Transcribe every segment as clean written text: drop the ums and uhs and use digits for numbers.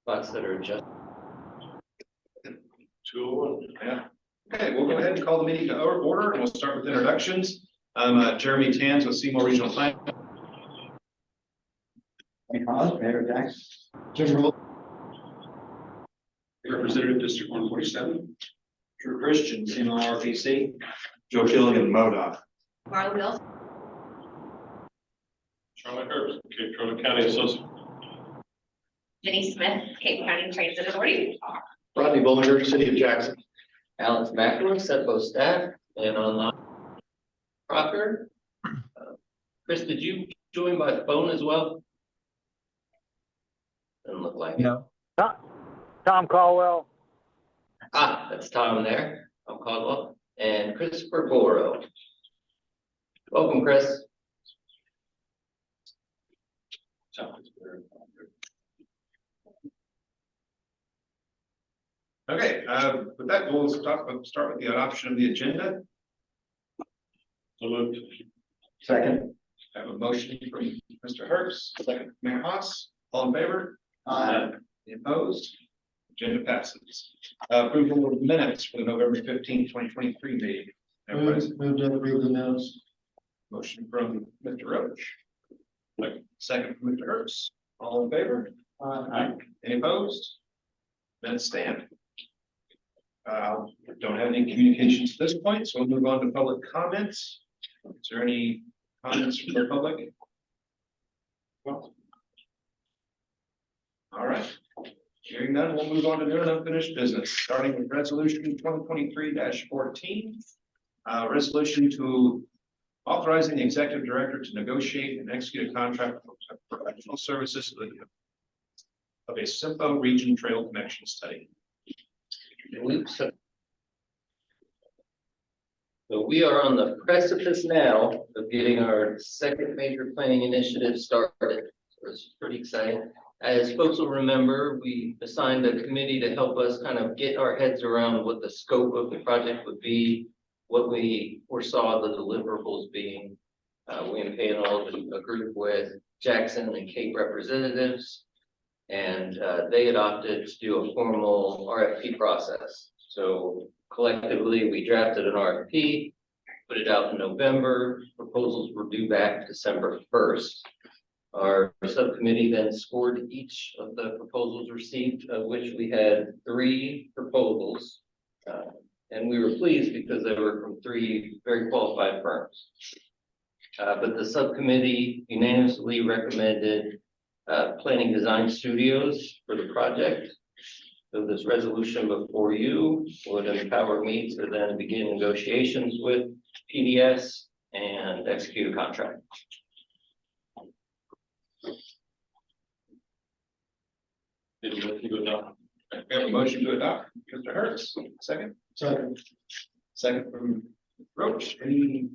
Spots that are just 2:01. Yeah. Okay, we'll go ahead and call the meeting to order, and we'll start with introductions. I'm Jeremy Tans with Seymour Regional Plan. Mayor Jackson. Representative District 147. Drew Christian, Seymour RPC. Joe Killigan, MoDOT. Marla Mills. Charlotte Herbst, Cape Cod County Associate. Jenny Smith, Cape County Transit Authority. Rodney Bullinger, City of Jackson. Alex Mackler, SEMPO staff, and online. Crocker. Chris, did you join by phone as well? Doesn't look like it. No. Tom Caldwell. Ah, that's Tom there. Tom Caldwell and Christopher Boro. Welcome, Chris. Okay, with that, we'll start with the adoption of the agenda. So moved. Second. I have a motion from Mr. Herbst, second from Mayor Haas. All in favor? Aye. Any opposed? Agenda passes. Approval of minutes for the November 15, 2023 meeting. Everybody's Move to approve the minutes. motion from Mr. Roach. Second from Mr. Herbst. All in favor? Aye. Any opposed? Minutes stand. Don't have any communications at this point, so we'll move on to public comments. Is there any comments from the public? Well, all right. Hearing none, we'll move on to new and unfinished business, starting with resolution 2023-14. Resolution to authorizing the executive director to negotiate and execute a contract for professional services of a SEMPO region trail connection study. So we are on the precipice now of getting our second major planning initiative started. So it's pretty exciting. As folks will remember, we assigned a committee to help us kind of get our heads around what the scope of the project would be, what we foresaw the deliverables being. We impaneled a group with Jackson and Cape representatives, and they had opted to do a formal RFP process. So collectively, we drafted an RFP, put it out in November. Proposals were due back December 1st. Our subcommittee then scored each of the proposals received, of which we had 3 proposals. And we were pleased because they were from 3 very qualified firms. But the subcommittee unanimously recommended Planning Design Studios for the project. So this resolution before you would empower me to then begin negotiations with PDS and execute a contract. We have a motion to adopt. Mr. Herbst, second. Second. Second from Roach. Any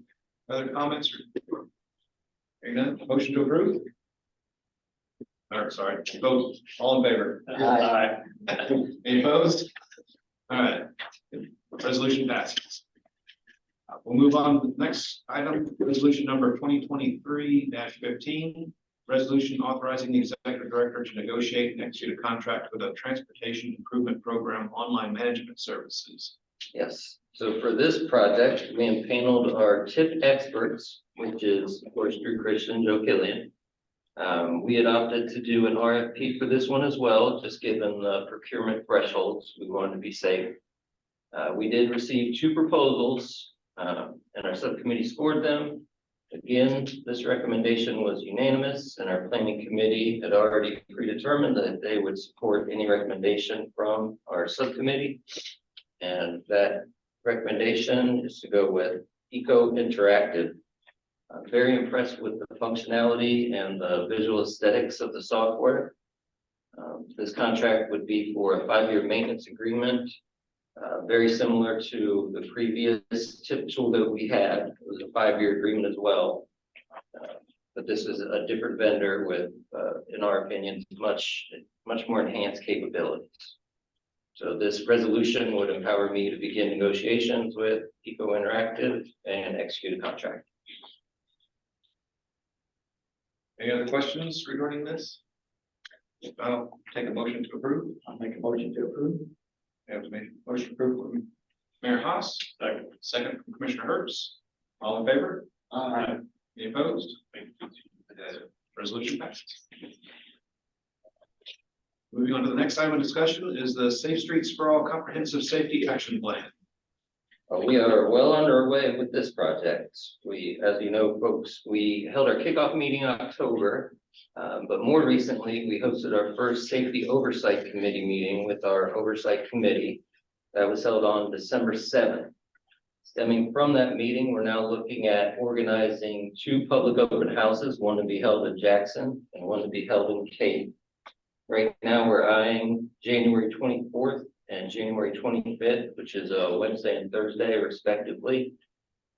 other comments? Hearing none, motion to approve. Sorry, vote. All in favor? Aye. Any opposed? All right, resolution passes. We'll move on to the next item, resolution number 2023-15. Resolution authorizing the executive director to negotiate and execute a contract with a transportation improvement program online management services. Yes, so for this project, we impaneled our tip experts, which is, of course, Drew Christian, Joe Killian. We had opted to do an RFP for this one as well, just given the procurement thresholds. We wanted to be safe. We did receive 2 proposals, and our subcommittee scored them. Again, this recommendation was unanimous, and our planning committee had already predetermined that they would support any recommendation from our subcommittee. And that recommendation is to go with Eco Interactive. I'm very impressed with the functionality and the visual aesthetics of the software. This contract would be for a 5-year maintenance agreement, very similar to the previous tip tool that we had. It was a 5-year agreement as well. But this is a different vendor with, in our opinion, much more enhanced capabilities. So this resolution would empower me to begin negotiations with Eco Interactive and execute a contract. Any other questions regarding this? If not, I'll take a motion to approve. I'll make a motion to approve. We have to make a motion to approve from Mayor Haas, second from Commissioner Herbst. All in favor? Aye. Any opposed? The resolution passes. Moving on to the next item of discussion is the Safe Streets for All Comprehensive Safety Action Plan. We are well on our way with this project. We, as you know, folks, we held our kickoff meeting in October, but more recently, we hosted our first Safety Oversight Committee meeting with our Oversight Committee. That was held on December 7th. Stemming from that meeting, we're now looking at organizing 2 public open houses, one to be held in Jackson and one to be held in Cape. Right now, we're eyeing January 24th and January 25th, which is a Wednesday and Thursday respectively.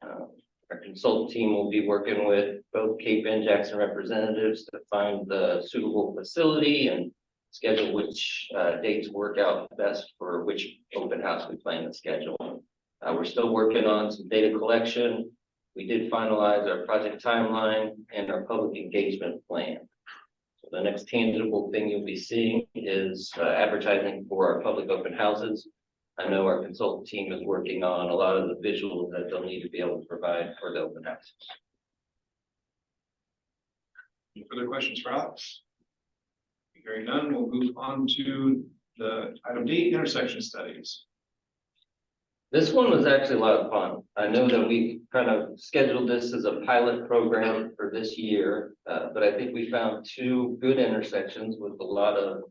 Our consultant team will be working with both Cape and Jackson representatives to find the suitable facility and schedule which dates work out best for which open house we plan to schedule. We're still working on some data collection. We did finalize our project timeline and our public engagement plan. So the next tangible thing you'll be seeing is advertising for our public open houses. I know our consultant team is working on a lot of the visuals that they'll need to be able to provide for the open houses. Any further questions for Alex? Hearing none, we'll move on to the item D, intersection studies. This one was actually a lot of fun. I know that we kind of scheduled this as a pilot program for this year, but I think we found 2 good intersections with a lot of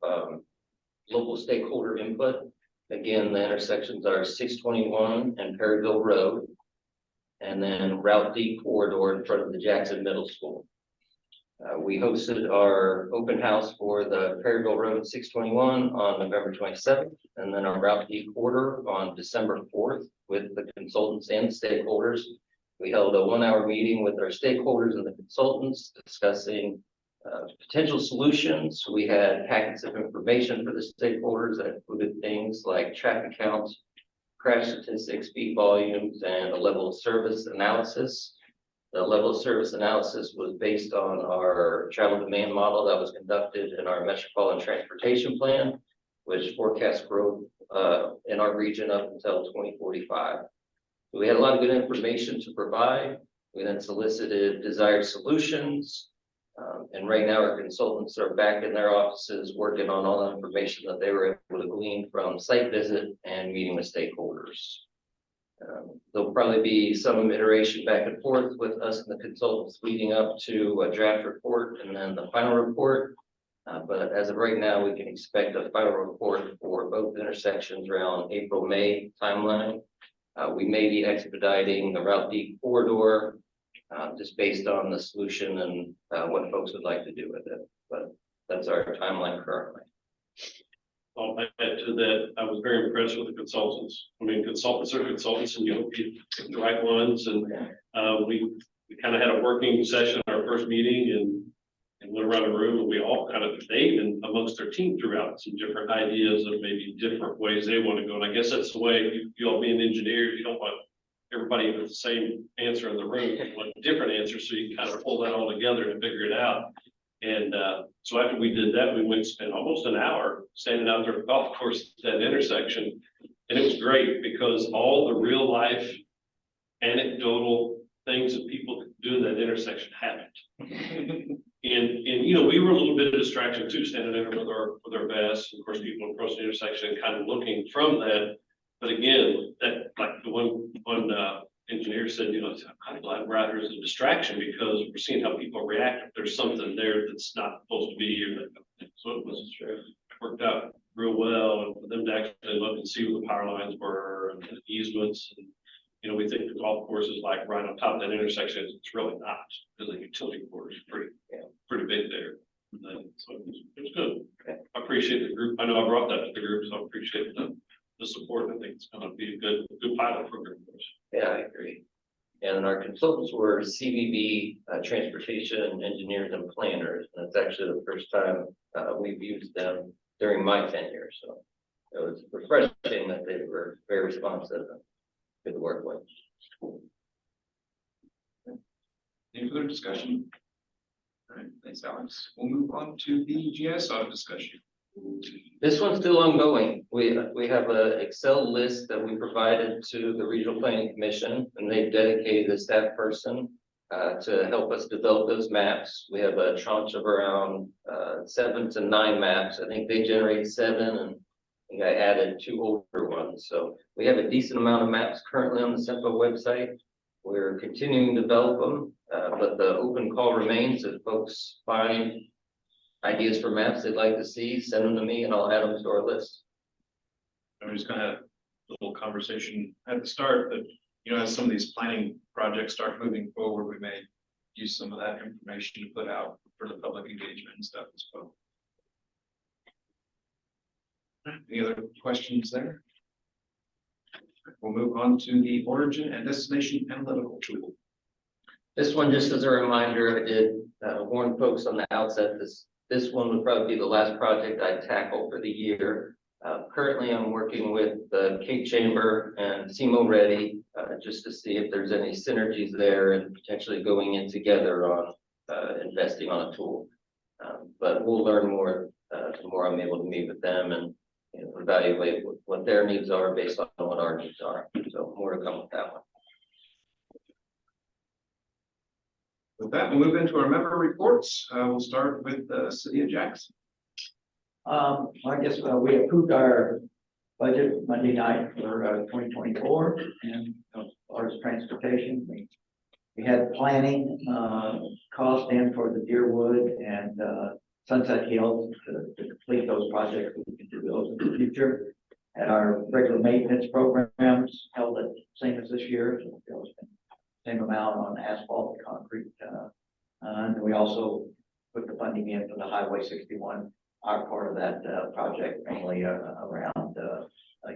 local stakeholder input. Again, the intersections are 621 and Perryville Road, and then Route D corridor in front of the Jackson Middle School. We hosted our open house for the Perryville Road 621 on November 27th, and then our Route D corridor on December 4th with the consultants and stakeholders. We held a 1-hour meeting with our stakeholders and the consultants discussing potential solutions. We had packets of information for the stakeholders that included things like traffic counts, crash statistics, speed volumes, and a level of service analysis. The level of service analysis was based on our travel demand model that was conducted in our metropolitan transportation plan, which forecasts growth in our region up until 2045. So we had a lot of good information to provide. We then solicited desired solutions. And right now our consultants are back in their offices working on all the information that they were able to glean from site visit and meeting with stakeholders. There'll probably be some iteration back and forth with us and the consultants leading up to a draft report and then the final report. But as of right now, we can expect a final report for both intersections around April, May timeline. We may be expediting the Route D corridor just based on the solution and what folks would like to do with it. But that's our timeline currently. I'll add to that. I was very impressed with the consultants. I mean, consultants are consultants, and you hope you pick the right ones. And we kind of had a working session, our first meeting, and went around the room, and we all kind of debated and amongst their team threw out some different ideas of maybe different ways they want to go. And I guess that's the way you all being engineers, you don't want everybody with the same answer in the room, you want different answers, so you can kind of pull that all together and figure it out. And so after we did that, we went and spent almost an hour standing out there at the golf course at that intersection. And it was great because all the real life anecdotal things that people do in that intersection happened. And you know, we were a little bit of distraction too, standing there with our vests, and of course people across the intersection and kind of looking from that. But again, that like the one engineer said, you know, I'm kind of glad we're out here as a distraction because we're seeing how people react if there's something there that's not supposed to be here. So it was worked out real well, and for them to actually look and see where the power lines were and the easements, and we think the golf course is like right on top of that intersection. It's really not, because the utility board is pretty big there. And then, so it's good. I appreciate the group. I know I brought that to the group, so I appreciate the support. I think it's gonna be a good pilot program for us. Yeah, I agree. And our consultants were CVB, transportation engineers and planners. And it's actually the first time we've used them during my tenure. So it was refreshing that they were very responsive and good to work with. Any further discussion? All right, thanks, Alex. We'll move on to the GSO discussion. This one's still ongoing. We have a Excel list that we provided to the Regional Planning Commission, and they've dedicated a staff person to help us develop those maps. We have a tranche of around 7 to 9 maps. I think they generate 7, and I think I added 2 older ones. So we have a decent amount of maps currently on the SEMPO website. We're continuing to develop them, but the open call remains. If folks find ideas for maps they'd like to see, send them to me and I'll add them to our list. I'm just gonna have a little conversation at the start, but as some of these planning projects start moving forward, we may use some of that information to put out for the public engagement and stuff as well. Any other questions there? We'll move on to the origin and destination analytical tool. This one, just as a reminder, I did warn folks on the outset, this one would probably be the last project I tackle for the year. Currently, I'm working with the Cape Chamber and SEMO Ready, just to see if there's any synergies there and potentially going in together on investing on a tool. But we'll learn more the more I'm able to meet with them and evaluate what their needs are based on what our needs are. So more to come with that one. With that, we'll move into our member reports. We'll start with the city of Jackson. I guess we approved our budget Monday night for 2024, and as far as transportation, we had planning cost in for the Deerwood and Sunset Hills to complete those projects. We can do those in the future. And our regular maintenance programs held it same as this year, so it was same amount on asphalt and concrete. And we also put the funding in for the Highway 61, our part of that project, mainly around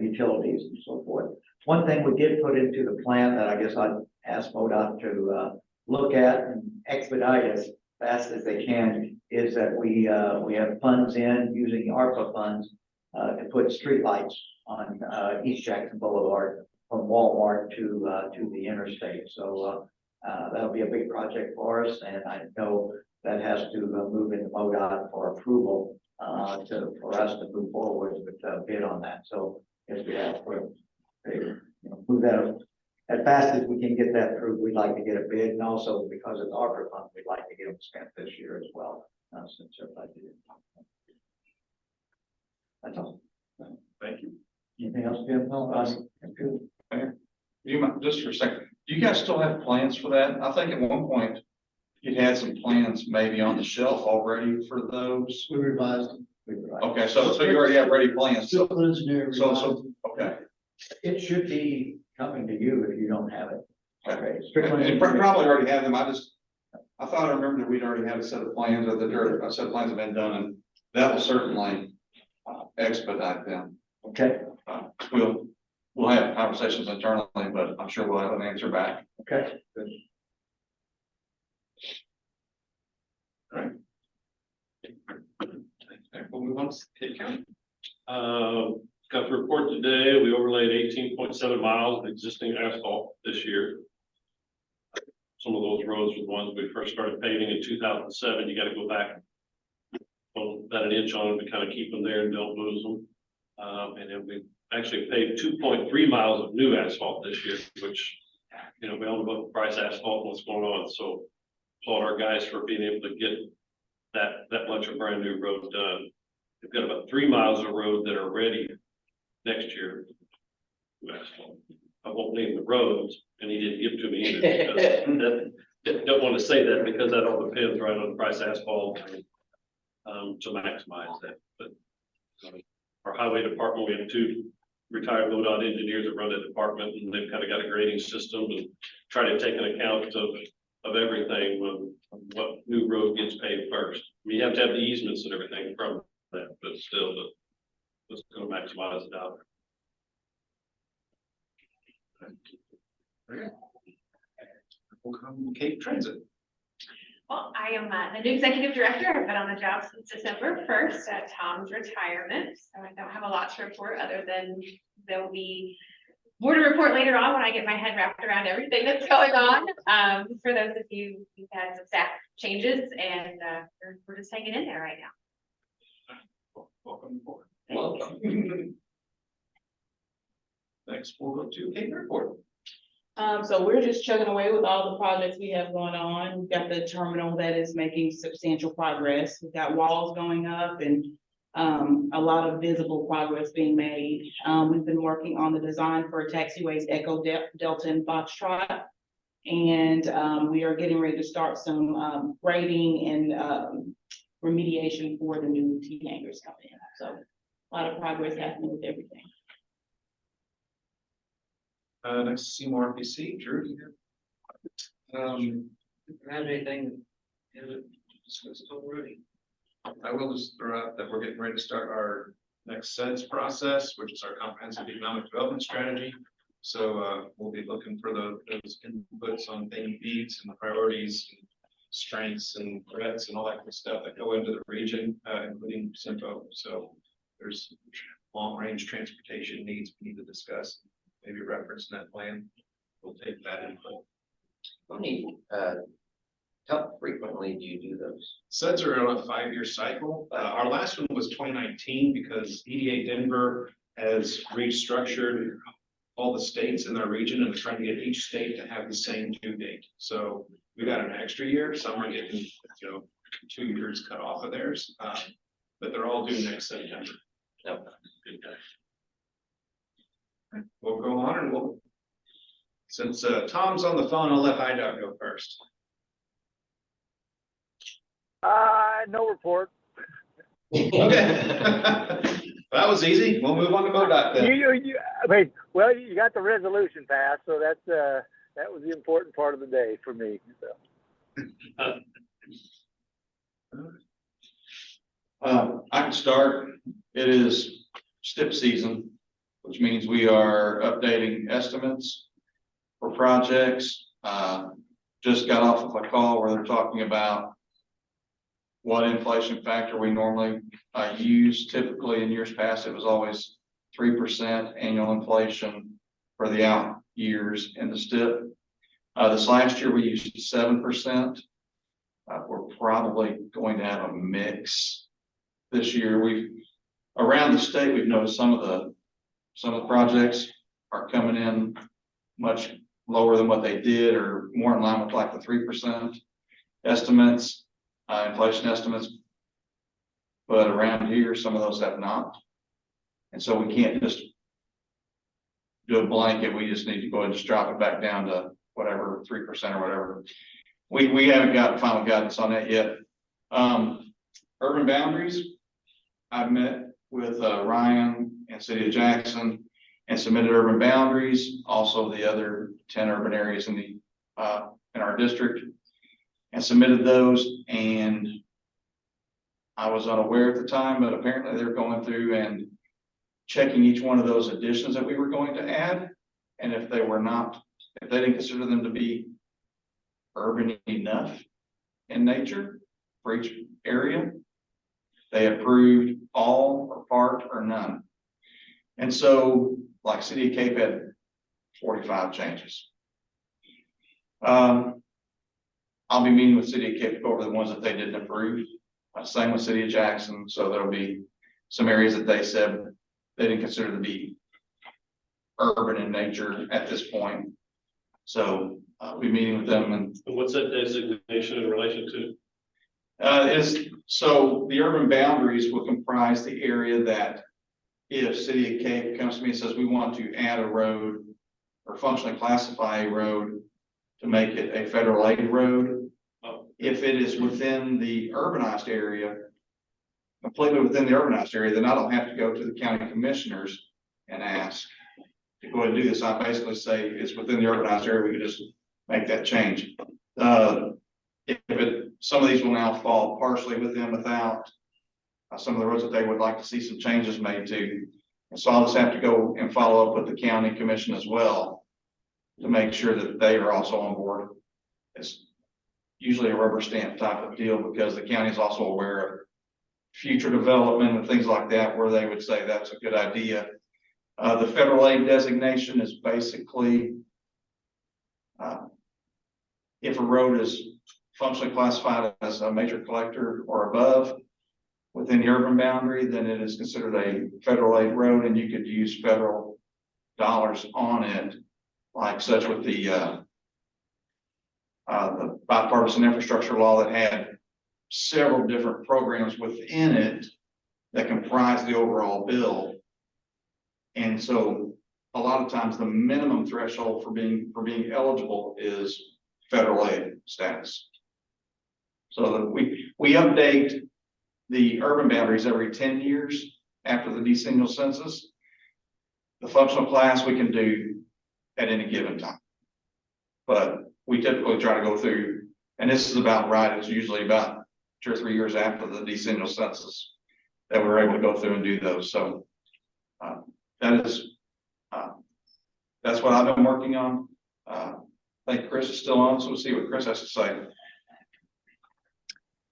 utilities and so forth. One thing we did put into the plan that I guess I'd ask MoDOT to look at and expedite as fast as they can is that we have funds in using ARPA funds to put streetlights on East Jackson Boulevard from Walmart to the interstate. So that'll be a big project for us, and I know that has to move into MoDOT for approval for us to move forward with a bid on that. So as we have to move that as fast as we can get that approved, we'd like to get a bid, and also because it's ARPA funds, we'd like to get them spent this year as well, since they're budgeted. That's all. Thank you. Anything else, Jim? No, You might, just for a second, do you guys still have plans for that? I think at one point you had some plans maybe on the shelf already for those. We revised them. Okay, so you already have ready plans. So, Civil engineer. okay. It should be coming to you if you don't have it. Okay. And probably already have them. I thought I remembered that we'd already had a set of plans, or that a set of plans have been done, and that will certainly expedite them. Okay. We'll have conversations internally, but I'm sure we'll have an answer back. Okay. Good. All right. We'll move on to Pitt County. Got the report today. We overlaid 18.7 miles of existing asphalt this year. Some of those roads were the ones we first started paving in 2007. You got to go back about an inch on them to kind of keep them there and don't lose them. And then we actually paved 2.3 miles of new asphalt this year, which, we all know about the price asphalt and what's going on. So applaud our guys for being able to get that much of brand new road done. We've got about 3 miles of road that are ready next year. I won't name the roads, and he didn't give to me either. Don't want to say that because that all depends right on the price asphalt to maximize that. But our highway department, we have two retired MoDOT engineers that run the department, and they've kind of got a grading system and try to take an account of everything when what new road gets paved first. I mean, you have to have the easements and everything from that, but still, let's go maximize it out. We'll come Cape Transit. Well, I am the new executive director. I've been on the job since December 1st at Tom's retirement. So I don't have a lot to report other than there will be more to report later on when I get my head wrapped around everything that's going on. For those of you who've had some staff changes, and we're just hanging in there right now. Welcome aboard. Welcome. Next, we'll go to Cape Airport. So we're just chugging away with all the projects we have going on. We've got the terminal that is making substantial progress. We've got walls going up and a lot of visible progress being made. We've been working on the design for taxiways Echo Delta and Foxtrot. And we are getting ready to start some grading and remediation for the new T hangars coming in. So a lot of progress happening with everything. Next, Seymour RPC, Drew, do you Have anything discussed already? I will just throw out that we're getting ready to start our next SEDS process, which is our comprehensive economic development strategy. So we'll be looking for those inputs on thing needs and priorities, and strengths and threats and all that good stuff that go into the region, including SEMPO. So there's long range transportation needs we need to discuss, maybe reference in that plan. We'll take that input. How frequently do you do those? SEDS are on a 5-year cycle. Our last one was 2019 because EDA Denver has restructured all the states in their region and they're trying to get each state to have the same due date. So we got an extra year. Some are getting, 2 years cut off of theirs, but they're all due next September. No. We'll go on and since Tom's on the phone, I'll let Hideout go first. No report. Okay. That was easy. We'll move on to MoDOT then. You got the resolution passed, so that was the important part of the day for me. So. I can start. It is STIP season, which means we are updating estimates for projects. Just got off of a call where they're talking about what inflation factor we normally use. Typically in years past, it was always 3% annual inflation for the out years in the STIP. This last year we used 7%. We're probably going to have a mix this year. Around the state, we've noticed some of the projects are coming in much lower than what they did, or more in line with like the 3% estimates, inflation estimates. But around here, some of those have not. And so we can't just do a blanket. We just need to go ahead and just drop it back down to whatever, 3% or whatever. We haven't got final guidance on that yet. Urban boundaries, I've met with Ryan and City of Jackson and submitted urban boundaries, also the other 10 urban areas in our district, and submitted those. And I was unaware at the time, but apparently they're going through and checking each one of those additions that we were going to add. And if they didn't consider them to be urban enough in nature for each area, they approved all or part or none. And so, like City of Cape had 45 changes. I'll be meeting with City of Cape over the ones that they didn't approve. Same with City of Jackson. So there'll be some areas that they said they didn't consider to be urban in nature at this point. So I'll be meeting with them. And what's that designation in relation to? So the urban boundaries will comprise the area that if City of Cape comes to me and says we want to add a road or functionally classify a road to make it a federal aid road, if it is within the urbanized area, completely within the urbanized area, then I don't have to go to the county commissioners and ask to go ahead and do this. I basically say it's within the urbanized area, we could just make that change. Some of these will now fall partially within, without some of the roads that they would like to see some changes made to. And so I'll just have to go and follow up with the county commission as well to make sure that they are also on board. It's usually a rubber stamp type of deal because the county is also aware of future development and things like that, where they would say that's a good idea. The federal aid designation is basically if a road is functionally classified as a major collector or above within the urban boundary, then it is considered a federal aid road, and you could use federal dollars on it, like such with the bipartisan infrastructure law that had several different programs within it that comprise the overall bill. And so a lot of times the minimum threshold for being eligible is federal aid status. So that we update the urban boundaries every 10 years after the decennial census. The functional class we can do at any given time. But we typically try to go through, and this is about right, it's usually about 2 or 3 years after the decennial census that we're able to go through and do those. So that's what I've been working on. I think Chris is still on, so we'll see what Chris has to say.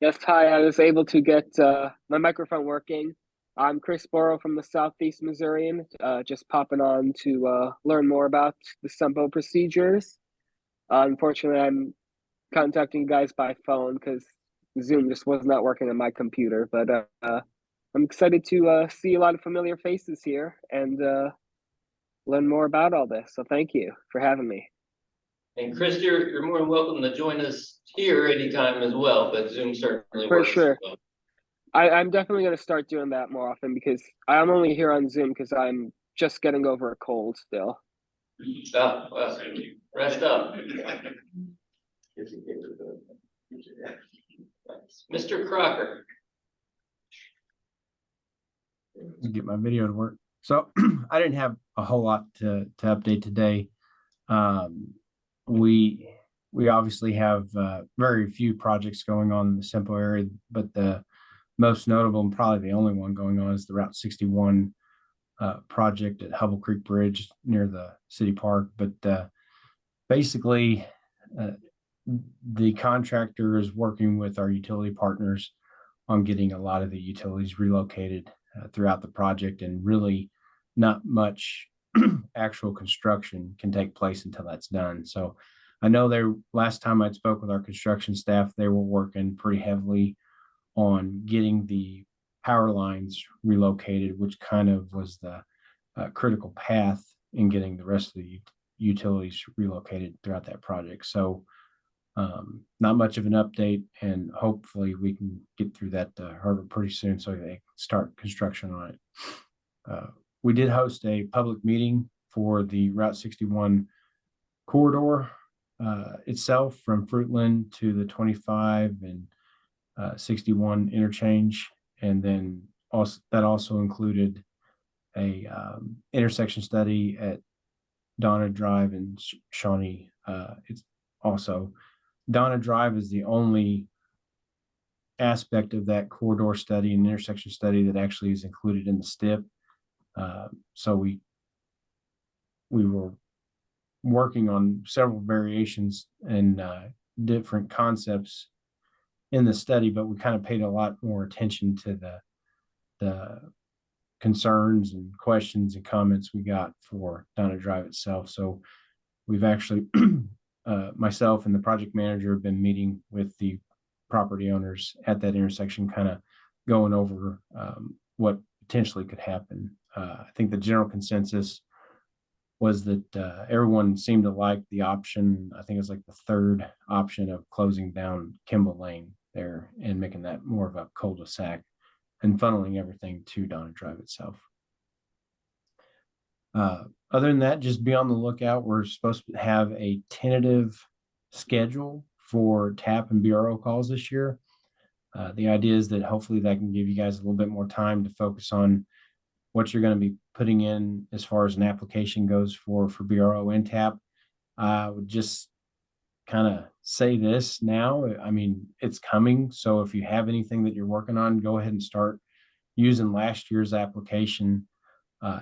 Yes, hi, I was able to get my microphone working. I'm Chris Borrow from the Southeast Missourian, just popping on to learn more about the SEMPO procedures. Unfortunately, I'm contacting you guys by phone because Zoom just was not working on my computer, but I'm excited to see a lot of familiar faces here and learn more about all this. So thank you for having me. And Chris, you're more than welcome to join us here anytime as well, but Zoom certainly For works. sure. Well. I'm definitely going to start doing that more often because I'm only here on Zoom because I'm just getting over a cold still. Oh, well, rest up. Mr. Crocker. Get my video to work. So I didn't have a whole lot to update today. We obviously have very few projects going on in the SEMPO area, but the most notable and probably the only one going on is the Route 61 project at Hubble Creek Bridge near the city park. But basically, the contractor is working with our utility partners on getting a lot of the utilities relocated throughout the project, and really not much actual construction can take place until that's done. So I know last time I spoke with our construction staff, they were working pretty heavily on getting the power lines relocated, which kind of was the critical path in getting the rest of the utilities relocated throughout that project. So not much of an update, and hopefully we can get through that hurdle pretty soon so they can start construction on it. We did host a public meeting for the Route 61 corridor itself from Fruitland to the 25 and 61 interchange, and then that also included a intersection study at Donna Drive and Shawnee. It's also Donna Drive is the only aspect of that corridor study and intersection study that actually is included in the STIP. So we were working on several variations and different concepts in the study, but we kind of paid a lot more attention to the concerns and questions and comments we got for Donna Drive itself. So we've actually, myself and the project manager have been meeting with the property owners at that intersection, kind of going over what potentially could happen. I think the general consensus was that everyone seemed to like the option. I think it's like the third option of closing down Kimball Lane there and making that more of a cul-de-sac and funneling everything to Donna Drive itself. Other than that, just be on the lookout. We're supposed to have a tentative schedule for TAP and BRO calls this year. The idea is that hopefully that can give you guys a little bit more time to focus on what you're going to be putting in as far as an application goes for BRO and TAP. I would just kind of say this now. I mean, it's coming. So if you have anything that you're working on, go ahead and start using last year's application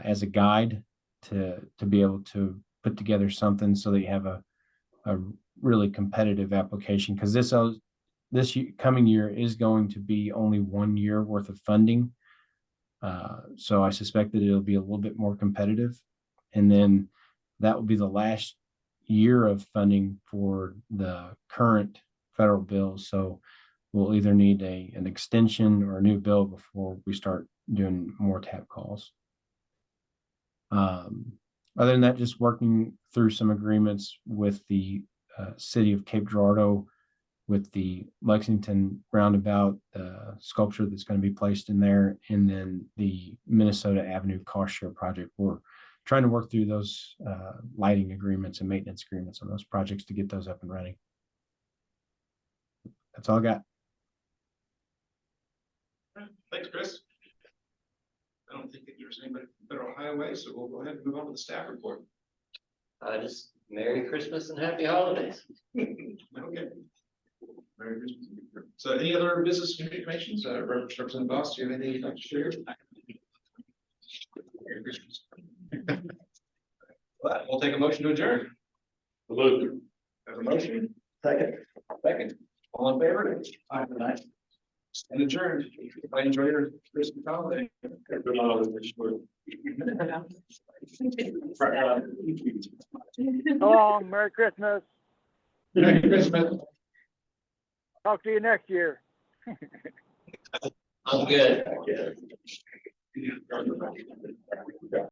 as a guide to be able to put together something so that you have a really competitive application, because coming year is going to be only 1 year worth of funding. So I suspect that it'll be a little bit more competitive. And then that will be the last year of funding for the current federal bill. So we'll either need an extension or a new bill before we start doing more TAP calls. Other than that, just working through some agreements with the city of Cape Girardeau with the Lexington roundabout sculpture that's going to be placed in there, and then the Minnesota Avenue cost share project. We're trying to work through those lighting agreements and maintenance agreements on those projects to get those up and running. That's all I got. Thanks, Chris. I don't think that there's anybody from Federal Highway, so we'll go ahead and move on to the staff report. Just Merry Christmas and Happy Holidays. Okay. Merry Christmas. So any other business communications? Representative Boss, do you have anything you'd like to share? Merry Christmas. Well, we'll take a motion to adjourn. Salute. Have a motion? Second. Second. All in favor? Aye, good night. And adjourned. I enjoy your Christmas holiday. So long, Merry Christmas. Merry Christmas. Talk to you next year. I'm good.